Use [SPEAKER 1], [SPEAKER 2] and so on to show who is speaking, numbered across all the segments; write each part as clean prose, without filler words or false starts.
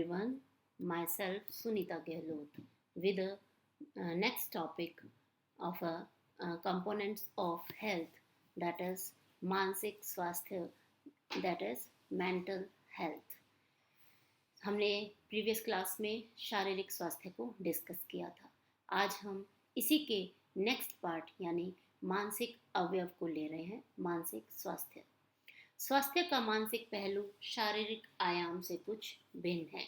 [SPEAKER 1] everyone, myself Sunita Gehlot with the next topic of components of health, that is मानसिक स्वास्थ्य, that is mental health. हमने previous class में शारीरिक स्वास्थ्य को डिस्कस किया था. आज हम इसी के नेक्स्ट पार्ट यानी मानसिक अवयव को ले रहे हैं. मानसिक स्वास्थ्य. स्वास्थ्य का मानसिक पहलू शारीरिक आयाम से कुछ भिन्न है.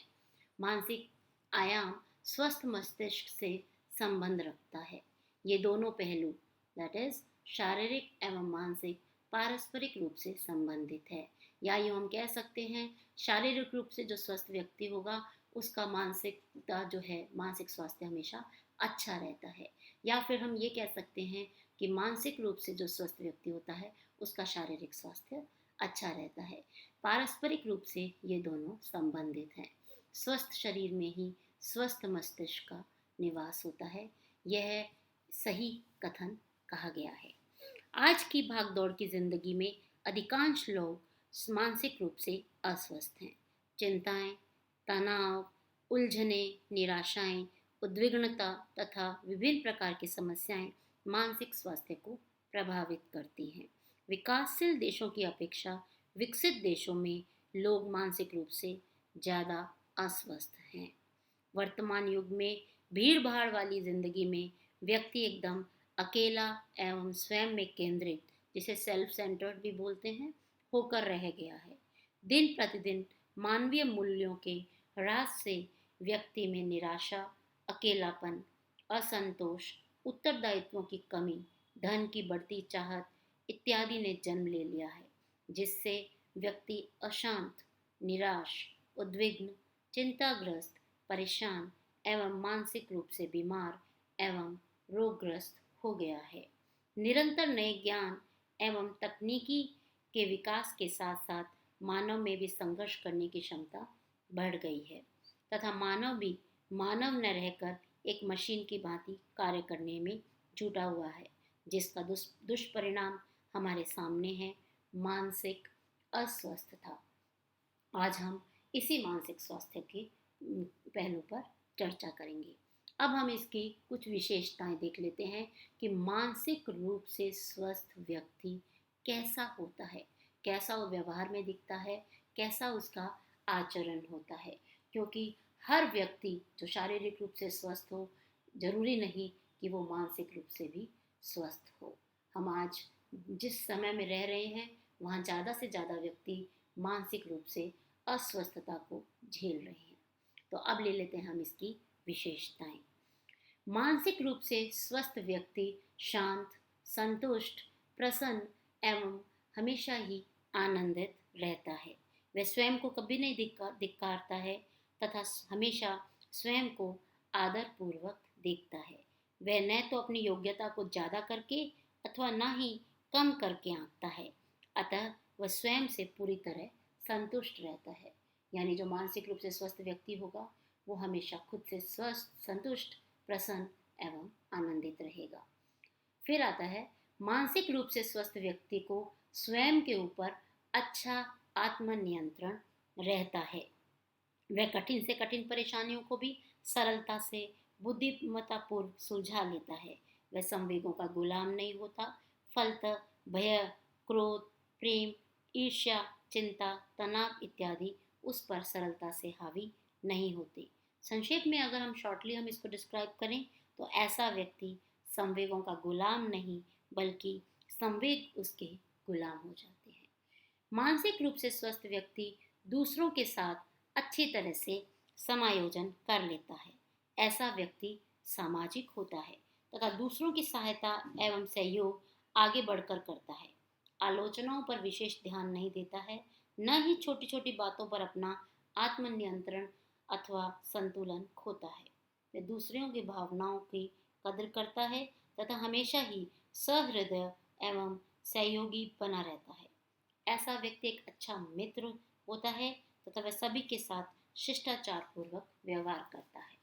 [SPEAKER 1] मानसिक आयाम स्वस्थ मस्तिष्क से संबंध रखता है. ये दोनों पहलू दैट इज शारीरिक एवं मानसिक पारस्परिक रूप से संबंधित है. या यूँ हम कह सकते हैं शारीरिक रूप से जो स्वस्थ व्यक्ति होगा उसका मानसिकता जो है मानसिक स्वास्थ्य हमेशा अच्छा रहता है. या फिर हम ये कह सकते हैं कि मानसिक रूप से जो स्वस्थ व्यक्ति होता है उसका शारीरिक स्वास्थ्य अच्छा रहता है. पारस्परिक रूप से ये दोनों संबंधित हैं. स्वस्थ शरीर में ही स्वस्थ मस्तिष्क का निवास होता है. यह सही कथन कहा गया है. आज की भागदौड़ की जिंदगी में अधिकांश लोग मानसिक रूप से अस्वस्थ हैं. चिंताएं, तनाव, उलझने, निराशाएं, उद्विग्नता तथा विभिन्न प्रकार की समस्याएं मानसिक स्वास्थ्य को प्रभावित करती हैं. विकासशील देशों की अपेक्षा विकसित देशों में लोग मानसिक रूप से ज़्यादा अस्वस्थ हैं. वर्तमान युग में भीड़ भाड़ वाली जिंदगी में व्यक्ति एकदम अकेला एवं स्वयं में केंद्रित, जिसे सेल्फ सेंटर्ड भी बोलते हैं, होकर रह गया है. दिन प्रतिदिन मानवीय मूल्यों के ह्रास से व्यक्ति में निराशा, अकेलापन, असंतोष, उत्तरदायित्वों की कमी, धन की बढ़ती चाहत इत्यादि ने जन्म ले लिया है, जिससे व्यक्ति अशांत, निराश, उद्विग्न, चिंताग्रस्त, परेशान एवं मानसिक रूप से बीमार एवं रोगग्रस्त हो गया है. निरंतर नए ज्ञान एवं तकनीकी के विकास के साथ साथ मानव में भी संघर्ष करने की क्षमता बढ़ गई है तथा मानव भी मानव न रहकर एक मशीन की भांति कार्य करने में जुटा हुआ है, जिसका दुष्परिणाम हमारे सामने है, मानसिक अस्वस्थता. आज हम इसी मानसिक स्वास्थ्य के पहलू पर चर्चा करेंगे. अब हम इसकी कुछ विशेषताएं देख लेते हैं कि मानसिक रूप से स्वस्थ व्यक्ति कैसा होता है, कैसा वो व्यवहार में दिखता है, कैसा उसका आचरण होता है. क्योंकि हर व्यक्ति जो शारीरिक रूप से स्वस्थ हो, जरूरी नहीं कि वो मानसिक रूप से भी स्वस्थ हो. हम आज जिस समय में रह रहे हैं वहाँ ज़्यादा से ज़्यादा व्यक्ति मानसिक रूप से अस्वस्थता को झेल रहे हैं. तो अब ले लेते हैं हम इसकी विशेषताएं. मानसिक रूप से स्वस्थ व्यक्ति शांत, संतुष्ट, प्रसन्न एवं हमेशा ही आनंदित रहता है. वह स्वयं को कभी नहीं धिक्कारता है तथा हमेशा स्वयं को आदरपूर्वक देखता है. वह न तो अपनी योग्यता को ज़्यादा करके अथवा न ही कम करके आंकता है, अतः वह स्वयं से पूरी तरह संतुष्ट रहता है. यानी जो मानसिक रूप से स्वस्थ व्यक्ति होगा वो हमेशा खुद से स्वस्थ, संतुष्ट, प्रसन्न एवं आनंदित रहेगा. फिर आता है मानसिक रूप से स्वस्थ व्यक्ति को स्वयं के ऊपर अच्छा आत्मनियंत्रण रहता है. वह कठिन से कठिन परेशानियों को भी सरलता से बुद्धिमत्तापूर्व सुलझा लेता है. वह संवेगों का गुलाम नहीं होता, फलतः भय, क्रोध, प्रेम, ईर्ष्या, चिंता, तनाव इत्यादि उस पर सरलता से हावी नहीं होते. संक्षेप में अगर हम शॉर्टली हम इसको डिस्क्राइब करें तो ऐसा व्यक्ति संवेगों का गुलाम नहीं बल्कि संवेग उसके गुलाम हो जाते हैं. मानसिक रूप से स्वस्थ व्यक्ति दूसरों के साथ अच्छी तरह से समायोजन कर लेता है. ऐसा व्यक्ति सामाजिक होता है तथा दूसरों की सहायता एवं सहयोग आगे बढ़कर करता है. आलोचनाओं पर विशेष ध्यान नहीं देता है, न ही छोटी छोटी बातों पर अपना आत्मनियंत्रण अथवा संतुलन खोता है. वह दूसरों की भावनाओं की कदर करता है तथा हमेशा ही सहृदय एवं सहयोगी बना रहता है. ऐसा व्यक्ति एक अच्छा मित्र होता है तथा वह सभी के साथ शिष्टाचार पूर्वक व्यवहार करता है.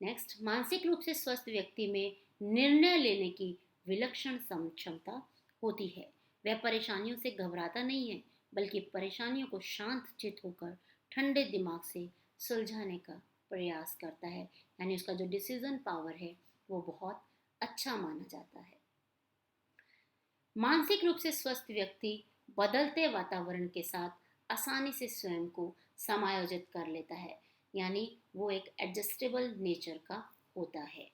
[SPEAKER 1] नेक्स्ट, मानसिक रूप से स्वस्थ व्यक्ति में निर्णय लेने की विलक्षण क्षमता होती है. वह परेशानियों से घबराता नहीं है बल्कि परेशानियों को शांत चित्त होकर ठंडे दिमाग से सुलझाने का प्रयास करता है, यानी उसका जो डिसीजन पावर है वो बहुत अच्छा माना जाता है। मानसिक रूप से स्वस्थ व्यक्ति बदलते वातावरण के साथ आसानी से स्वयं को समायोजित कर लेता है, यानी वो एक एडजस्टेबल नेचर का होता है।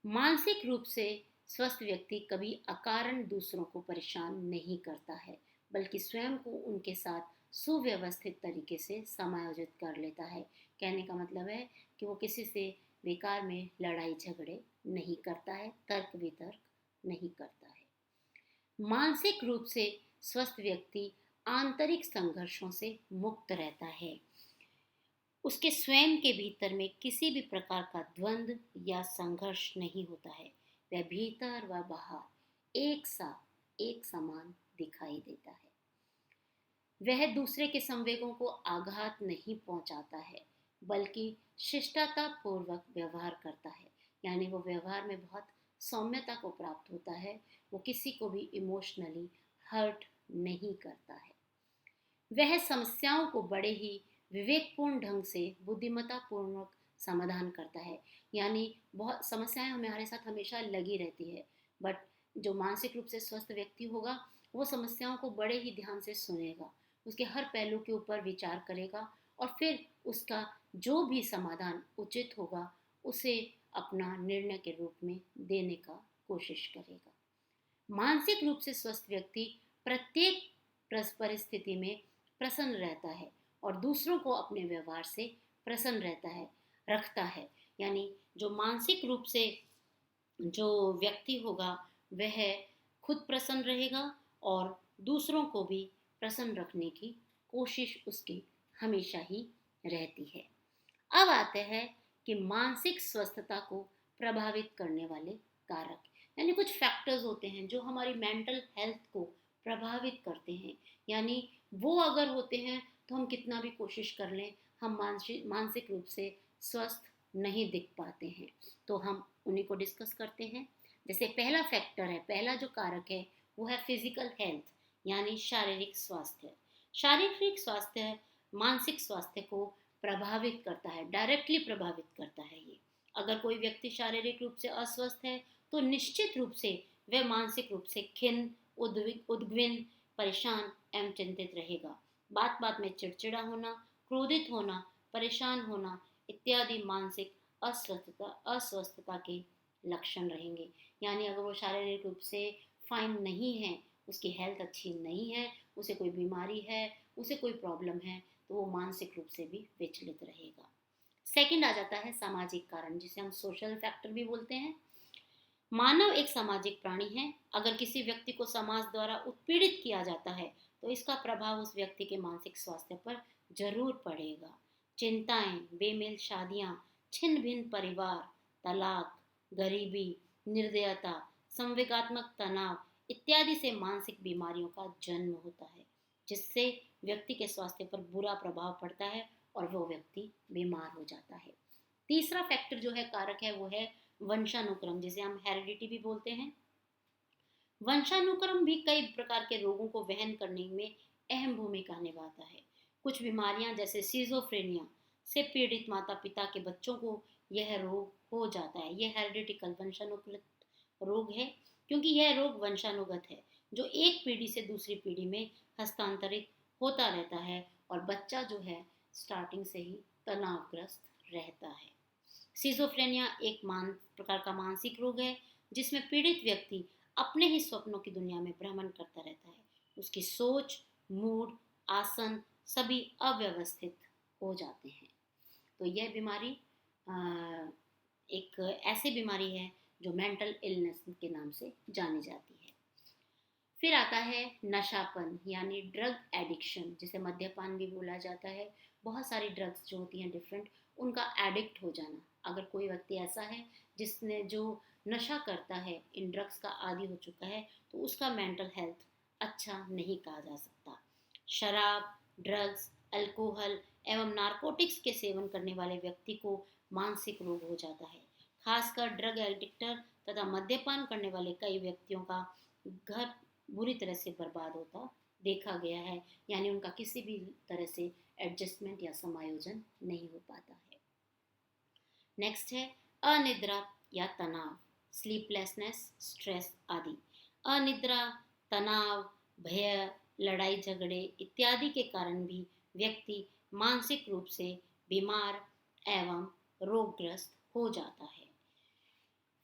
[SPEAKER 1] मानसिक रूप से स्वस्थ व्यक्ति कभी अकारण दूसरों को परेशान नहीं करता है, बल्कि स्वयं को उनके साथ सुव्यवस्थित तरीके से समायोजित कर लेता है। कहने का मतलब है कि वो किसी से बेकार में लड़ाई झगड़े नहीं करता है, तर्क वितर्क नहीं करता है। मानसिक रूप से स्वस्थ व्यक्ति आंतरिक संघर्षों से मुक्त रहता है। उसके स्वयं के भीतर में किसी भी प्रकार का द्वंद्व या संघर्ष नहीं होता है। वह भीतर व बाहर एक समान दिखाई देता है। वह दूसरे के संवेगों को आघात नहीं पहुंचाता है, बल्कि शिष्टता पूर्वक व्यवहार करता है, यानी वो व्यवहार में बहुत सौम्यता को प्राप्त होता है। वो किसी को भी इमोशनली हर्ट नहीं करता है। वह समस्याओं को बड़े ही विवेकपूर्ण ढंग से बुद्धिमत्ता पूर्वक समाधान करता है, यानी बहुत समस्याएं हमारे साथ हमेशा लगी रहती है, बट जो मानसिक रूप से स्वस्थ व्यक्ति होगा वो समस्याओं को बड़े ही ध्यान से सुनेगा, उसके हर पहलू के ऊपर विचार करेगा और फिर उसका जो भी समाधान उचित होगा उसे अपना निर्णय के रूप में देने का कोशिश करेगा। मानसिक रूप से स्वस्थ व्यक्ति प्रत्येक परिस्थिति में प्रसन्न रहता है और दूसरों को अपने व्यवहार से प्रसन्न रखता है, यानी जो मानसिक रूप से जो व्यक्ति होगा वह खुद प्रसन्न रहेगा और दूसरों को भी प्रसन्न रखने की कोशिश उसकी हमेशा ही रहती है। अब आते हैं कि मानसिक स्वस्थता को प्रभावित करने वाले कारक, यानी कुछ फैक्टर्स होते हैं जो हमारी मेंटल हेल्थ को प्रभावित करते हैं, यानी वो अगर होते हैं तो हम कितना भी कोशिश कर लें हम मानसिक रूप से स्वस्थ नहीं दिख पाते हैं। तो हम उन्हीं को डिस्कस करते हैं। जैसे पहला फैक्टर है, पहला जो कारक है वो है फिजिकल हेल्थ, यानी शारीरिक स्वास्थ्य। शारीरिक स्वास्थ्य मानसिक स्वास्थ्य को प्रभावित करता है, डायरेक्टली प्रभावित करता है। ये अगर कोई व्यक्ति शारीरिक रूप से अस्वस्थ है तो निश्चित रूप से वह मानसिक रूप से खिन्न, उद्विग्न, परेशान एवं चिंतित रहेगा। बात बात में चिड़चिड़ा होना, क्रोधित होना, परेशान होना इत्यादि मानसिक अस्वस्थता के लक्षण रहेंगे। यानी अगर वो शारीरिक रूप से फाइन नहीं है, उसकी हेल्थ अच्छी नहीं है, उसे कोई बीमारी है, उसे कोई प्रॉब्लम है, तो वो मानसिक रूप से भी विचलित रहेगा। सेकंड आ जाता है सामाजिक कारण, जिसे हम सोशल फैक्टर भी बोलते हैं। मानव एक सामाजिक प्राणी है। अगर किसी व्यक्ति को समाज द्वारा उत्पीड़ित किया जाता है तो इसका प्रभाव उस व्यक्ति के मानसिक स्वास्थ्य पर जरूर पड़ेगा। चिंताएं, बेमेल शादियां, छिन्न भिन्न परिवार, तलाक, गरीबी, निर्दयता, संवेगात्मक तनाव इत्यादि से मानसिक बीमारियों का जन्म होता है, जिससे व्यक्ति के स्वास्थ्य पर बुरा प्रभाव पड़ता है और वो व्यक्ति बीमार हो जाता है। तीसरा फैक्टर जो है, कारक है, वो है वंशानुक्रम, जिसे हम हेरिडिटी भी बोलते हैं। वंशानुक्रम भी कई प्रकार के रोगों को वहन करने में अहम भूमिका निभाता है। कुछ बीमारियां जैसे सीजोफ्रेनिया से पीड़ित माता पिता के बच्चों को यह रोग हो जाता है। यह हेरिडिटिकल वंशानुगत रोग है, क्योंकि यह रोग वंशानुगत है जो एक पीढ़ी से दूसरी पीढ़ी में हस्तांतरित होता रहता है और बच्चा जो है स्टार्टिंग से ही तनावग्रस्त रहता है। सिजोफ्रेनिया एक प्रकार का मानसिक रोग है जिसमें पीड़ित व्यक्ति अपने ही स्वप्नों की दुनिया में भ्रमण करता रहता है। उसकी सोच, मूड, आसन सभी अव्यवस्थित हो जाते हैं। तो यह बीमारी एक ऐसी बीमारी है जो मेंटल इलनेस के नाम से जानी जाती है। फिर आता है नशापन, यानी ड्रग एडिक्शन, जिसे मद्यपान भी बोला जाता है। बहुत सारी ड्रग्स जो होती हैं डिफरेंट, उनका एडिक्ट हो जाना। अगर कोई व्यक्ति ऐसा है जिसने जो नशा करता है, इन ड्रग्स का आदी हो चुका है, तो उसका मेंटल हेल्थ अच्छा नहीं कहा जा सकता। शराब, ड्रग्स, अल्कोहल एवं नारकोटिक्स के सेवन करने वाले व्यक्ति को मानसिक रोग हो जाता है। खासकर ड्रग एडिक्टर तथा मद्यपान करने वाले कई व्यक्तियों का घर बुरी तरह से बर्बाद होता देखा गया है, यानी उनका किसी भी तरह से एडजस्टमेंट या समायोजन नहीं हो पाता है। नेक्स्ट है अनिद्रा या तनाव, स्लीपलेसनेस, स्ट्रेस आदि। अनिद्रा, तनाव, भय, लड़ाई झगड़े इत्यादि के कारण भी व्यक्ति मानसिक रूप से बीमार एवं रोगग्रस्त हो जाता है।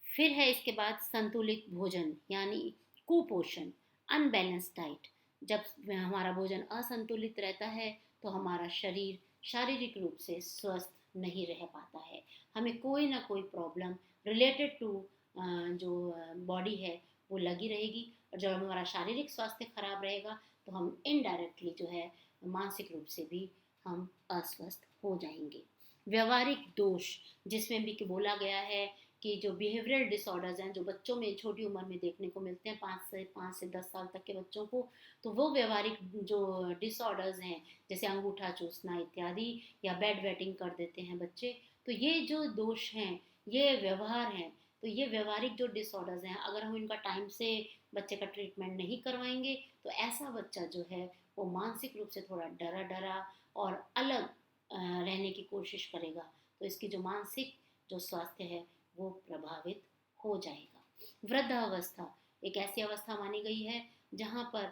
[SPEAKER 1] फिर है इसके बाद संतुलित भोजन यानी कुपोषण, अनबैलेंस डाइट। जब हमारा भोजन असंतुलित रहता है तो हमारा शरीर शारीरिक रूप से स्वस्थ नहीं रह पाता है, हमें कोई ना कोई प्रॉब्लम रिलेटेड टू जो बॉडी है वो लगी रहेगी। और जब हमारा शारीरिक स्वास्थ्य खराब रहेगा तो हम इनडायरेक्टली जो है मानसिक रूप से भी हम अस्वस्थ हो जाएंगे। व्यवहारिक दोष, जिसमें भी कि बोला गया है कि जो बिहेवियरल डिसऑर्डर्स हैं जो बच्चों में छोटी उम्र में देखने को मिलते हैं, 5 से 10 साल तक के बच्चों को, तो वो व्यवहारिक जो डिसऑर्डर्स हैं जैसे अंगूठा चूसना इत्यादि या बेड वेटिंग कर देते हैं बच्चे, तो ये जो दोष हैं, ये व्यवहार हैं। तो ये व्यवहारिक जो डिसऑर्डर्स हैं, अगर हम इनका टाइम से बच्चे का ट्रीटमेंट नहीं करवाएंगे तो ऐसा बच्चा जो है वो मानसिक रूप से थोड़ा डरा डरा और अलग रहने की कोशिश करेगा। तो इसकी जो मानसिक जो स्वास्थ्य है वो प्रभावित हो जाएगा। वृद्धावस्था एक ऐसी अवस्था मानी गई है जहाँ पर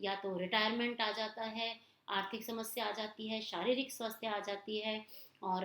[SPEAKER 1] या तो रिटायरमेंट आ जाता है, आर्थिक समस्या आ जाती है, शारीरिक स्वास्थ्य आ जाती है, और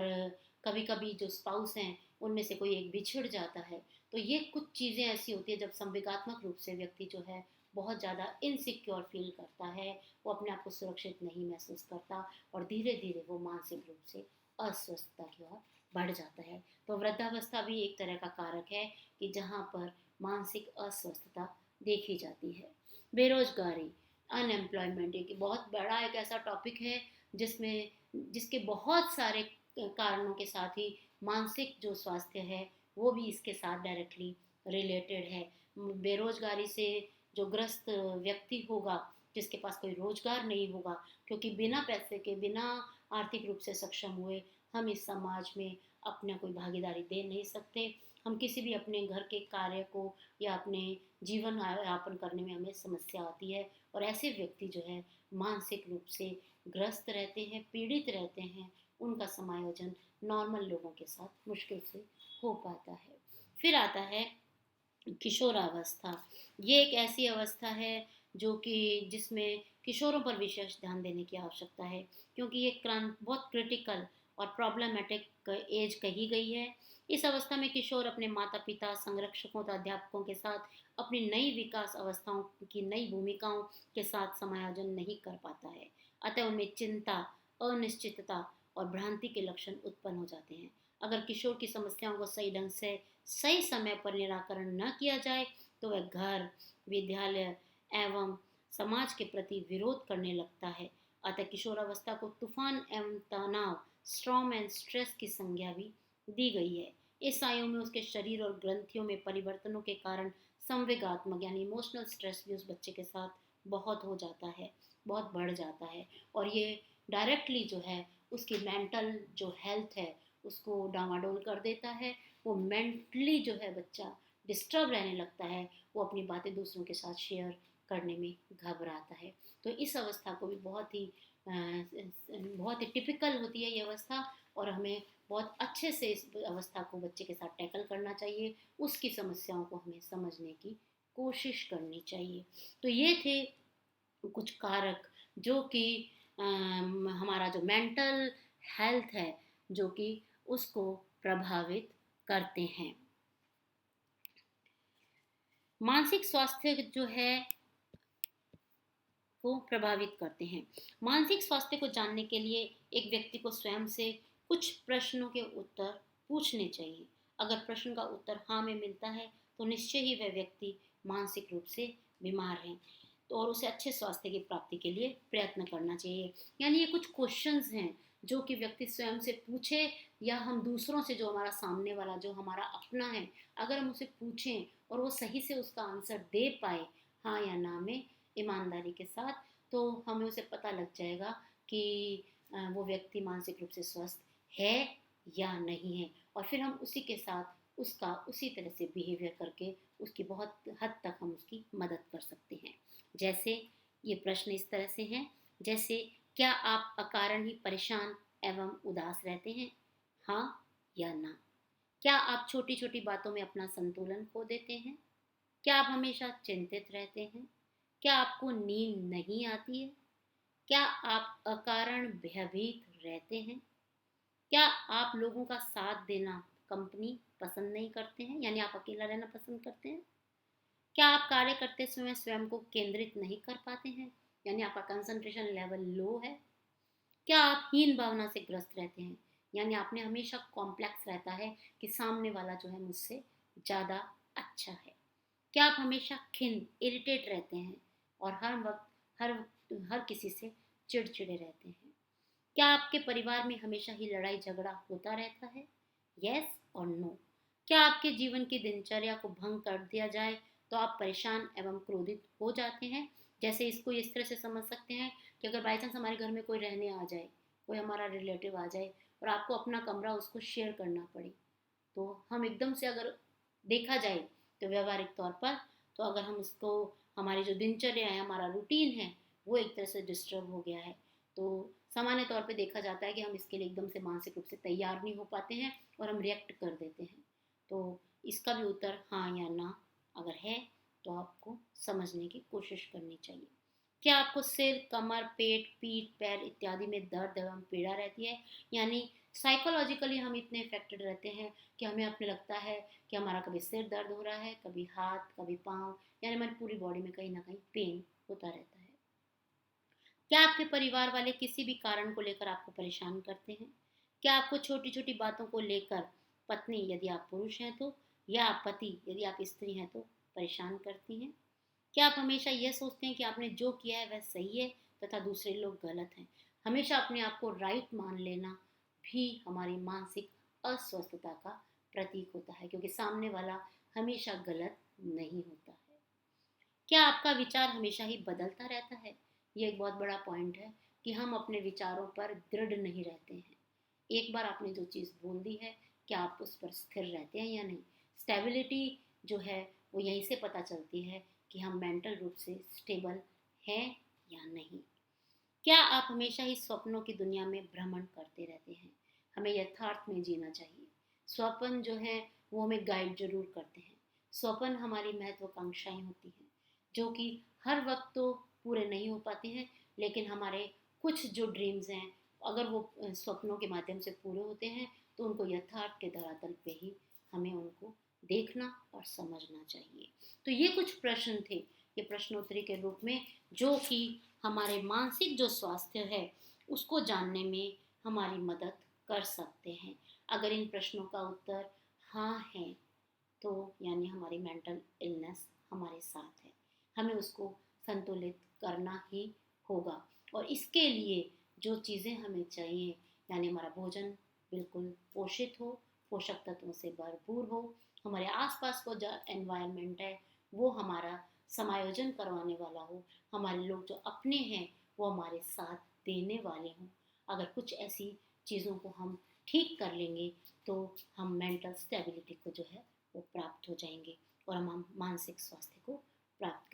[SPEAKER 1] कभी कभी जो स्पाउस हैं उनमें से कोई एक बिछड़ जाता है। तो ये कुछ चीज़ें ऐसी होती है जब संवेगात्मक रूप से व्यक्ति जो है बहुत ज़्यादा इनसिक्योर फील करता है, वो अपने आप को सुरक्षित नहीं महसूस करता और धीरे धीरे वो मानसिक रूप से अस्वस्थता की ओर बढ़ जाता है। तो वृद्धावस्था भी एक तरह का कारक है कि जहाँ पर मानसिक अस्वस्थता देखी जाती है। बेरोजगारी, अनएम्प्लॉयमेंट एक बहुत बड़ा एक ऐसा टॉपिक है जिसमें जिसके बहुत सारे कारणों के साथ ही मानसिक जो स्वास्थ्य है वो भी इसके साथ डायरेक्टली रिलेटेड है। बेरोजगारी से जो ग्रस्त व्यक्ति होगा, जिसके पास कोई रोजगार नहीं होगा, क्योंकि बिना पैसे के, बिना आर्थिक रूप से सक्षम हुए हम इस समाज में अपना कोई भागीदारी दे नहीं सकते। हम किसी भी अपने घर के कार्य को या अपने जीवन यापन करने में हमें समस्या आती है, और ऐसे व्यक्ति जो है मानसिक रूप से ग्रस्त रहते हैं, पीड़ित रहते हैं। उनका समायोजन नॉर्मल लोगों के साथ मुश्किल से हो पाता है। फिर आता है किशोरावस्था। ये एक ऐसी अवस्था है जो कि जिसमें किशोरों पर विशेष ध्यान देने की आवश्यकता है, क्योंकि ये बहुत क्रिटिकल और प्रॉब्लमेटिक एज कही गई है। इस अवस्था में किशोर अपने माता पिता, संरक्षकों तथा अध्यापकों के साथ अपनी नई विकास अवस्थाओं की नई भूमिकाओं के साथ समायोजन नहीं कर पाता है। अतः उनमें चिंता, अनिश्चितता और भ्रांति के लक्षण उत्पन्न हो जाते हैं। अगर किशोर की समस्याओं को सही ढंग से सही समय पर निराकरण न किया जाए तो वह घर, विद्यालय एवं समाज के प्रति विरोध करने लगता है। अतः किशोरावस्था को तूफान एवं तनाव, स्ट्रॉम एंड स्ट्रेस की संज्ञा भी दी गई है। इस आयु में उसके शरीर और ग्रंथियों में परिवर्तनों के कारण संवेगात्मक यानी इमोशनल स्ट्रेस भी उस बच्चे के साथ बहुत हो जाता है, बहुत बढ़ जाता है, और ये डायरेक्टली जो है उसकी मेंटल जो हेल्थ है उसको डामाडोल कर देता है। वो मेंटली जो है बच्चा डिस्टर्ब रहने लगता है, वो अपनी बातें दूसरों के साथ शेयर करने में घबराता है। तो इस अवस्था को भी बहुत ही टिपिकल होती है ये अवस्था, और हमें बहुत अच्छे से इस अवस्था को बच्चे के साथ टैकल करना चाहिए, उसकी समस्याओं को हमें समझने की कोशिश करनी चाहिए। तो ये थे कुछ कारक जो कि हमारा जो मेंटल हेल्थ है जो कि उसको प्रभावित करते हैं। मानसिक स्वास्थ्य जो है को प्रभावित करते हैं। मानसिक स्वास्थ्य को जानने के लिए एक व्यक्ति को स्वयं से कुछ प्रश्नों के उत्तर पूछने चाहिए। अगर प्रश्न का उत्तर हाँ में मिलता है तो निश्चय ही वह व्यक्ति मानसिक रूप से बीमार है, तो और उसे अच्छे स्वास्थ्य की प्राप्ति के लिए प्रयत्न करना चाहिए। यानी ये कुछ क्वेश्चंस हैं जो कि व्यक्ति स्वयं से पूछे, या हम दूसरों से, जो हमारा सामने वाला जो हमारा अपना है, अगर हम उसे पूछें और वो सही से उसका आंसर दे पाए हाँ या ना में ईमानदारी के साथ, तो हमें उसे पता लग जाएगा कि वो व्यक्ति मानसिक रूप से स्वस्थ है या नहीं है, और फिर हम उसी के साथ उसका उसी तरह से बिहेवियर करके उसकी बहुत हद तक हम उसकी मदद कर सकते हैं। जैसे ये प्रश्न इस तरह से हैं, जैसे क्या आप अकारण ही परेशान एवं उदास रहते हैं? हाँ या ना? क्या आप छोटी छोटी बातों में अपना संतुलन खो देते हैं? क्या आप हमेशा चिंतित रहते हैं? क्या आपको नींद नहीं आती है? क्या आप अकारण भयभीत रहते हैं? क्या आप लोगों का साथ देना कंपनी पसंद नहीं करते हैं, यानी आप अकेला रहना पसंद करते हैं? क्या आप कार्य करते समय स्वयं को केंद्रित नहीं कर पाते हैं, यानी आपका कंसंट्रेशन लेवल लो है? क्या आप हीन भावना से ग्रस्त रहते हैं, यानी आपने हमेशा कॉम्प्लेक्स रहता है कि सामने वाला जो है मुझसे ज़्यादा अच्छा है? क्या आप हमेशा खिन्न इरिटेट रहते हैं और हर किसी से चिड़चिड़े रहते हैं? क्या आपके परिवार में हमेशा ही लड़ाई झगड़ा होता रहता है? यस और नो? क्या आपके जीवन की दिनचर्या को भंग कर दिया जाए तो आप परेशान एवं क्रोधित हो जाते हैं? जैसे इसको इस तरह से समझ सकते हैं कि अगर बाई चांस हमारे घर में कोई रहने आ जाए, कोई हमारा रिलेटिव आ जाए और आपको अपना कमरा उसको शेयर करना पड़े, तो हम एकदम से अगर देखा जाए तो व्यवहारिक तौर पर, तो अगर हम उसको, हमारी जो दिनचर्या है, हमारा रूटीन है, वो एक तरह से डिस्टर्ब हो गया है, तो सामान्य तौर पे देखा जाता है कि हम इसके लिए एकदम से मानसिक रूप से तैयार नहीं हो पाते हैं और हम रिएक्ट कर देते हैं। तो इसका भी उत्तर हाँ या ना अगर है तो आपको समझने की कोशिश करनी चाहिए। क्या आपको सिर, कमर, पेट, पीठ, पैर इत्यादि में दर्द एवं पीड़ा रहती है? यानी साइकोलॉजिकली हम इतने इफेक्टेड रहते हैं कि हमें अपने लगता है कि हमारा कभी सिर दर्द हो रहा है, कभी हाथ, कभी पाँव, यानी हमारी पूरी बॉडी में कहीं ना कहीं पेन होता रहता है। क्या आपके परिवार वाले किसी भी कारण को लेकर आपको परेशान करते हैं? क्या आपको छोटी छोटी बातों को लेकर पत्नी, यदि आप पुरुष हैं तो, या पति यदि आप स्त्री हैं तो परेशान करती हैं? क्या आप हमेशा यह सोचते हैं कि आपने जो किया है वह सही है तथा दूसरे लोग गलत हैं? हमेशा अपने आप को राइट मान लेना भी हमारी मानसिक अस्वस्थता का प्रतीक होता है, क्योंकि सामने वाला हमेशा गलत नहीं होता है। क्या आपका विचार हमेशा ही बदलता रहता है? ये एक बहुत बड़ा पॉइंट है कि हम अपने विचारों पर दृढ़ नहीं रहते हैं। एक बार आपने जो चीज़ बोल दी है, क्या आप उस पर स्थिर रहते हैं या नहीं? स्टेबिलिटी जो है वो यहीं से पता चलती है कि हम मेंटल रूप से स्टेबल हैं या नहीं। क्या आप हमेशा ही स्वप्नों की दुनिया में भ्रमण करते रहते हैं? हमें यथार्थ में जीना चाहिए। स्वप्न जो है वो हमें गाइड जरूर करते हैं। स्वप्न हमारी महत्वाकांक्षाएं होती हैं जो कि हर वक्त तो पूरे नहीं हो पाते हैं, लेकिन हमारे कुछ जो ड्रीम्स हैं, अगर वो स्वप्नों के माध्यम से पूरे होते हैं तो उनको यथार्थ के धरातल पे ही हमें उनको देखना और समझना चाहिए। तो ये कुछ प्रश्न थे, ये प्रश्नोत्तरी के रूप में, जो कि हमारे मानसिक जो स्वास्थ्य है उसको जानने में हमारी मदद कर सकते हैं। अगर इन प्रश्नों का उत्तर हाँ है तो यानी हमारी मेंटल इलनेस हमारे साथ है, हमें उसको संतुलित करना ही होगा। और इसके लिए जो चीज़ें हमें चाहिए, यानी हमारा भोजन बिल्कुल पोषित हो, पोषक तत्वों से भरपूर हो, हमारे आसपास को जो एनवायरनमेंट है वो हमारा समायोजन करवाने वाला हो, हमारे लोग जो अपने हैं वो हमारे साथ देने वाले हों। अगर कुछ ऐसी चीज़ों को हम ठीक कर लेंगे तो हम मेंटल स्टेबिलिटी को जो है वो प्राप्त हो जाएंगे और हम मानसिक स्वास्थ्य को प्राप्त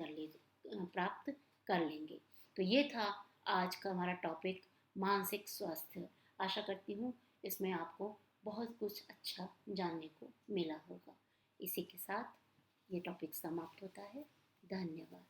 [SPEAKER 1] कर लेंगे। तो ये था आज का हमारा टॉपिक, मानसिक स्वास्थ्य। आशा करती हूँ इसमें आपको बहुत कुछ अच्छा जानने को मिला होगा। इसी के साथ ये टॉपिक समाप्त होता है। धन्यवाद।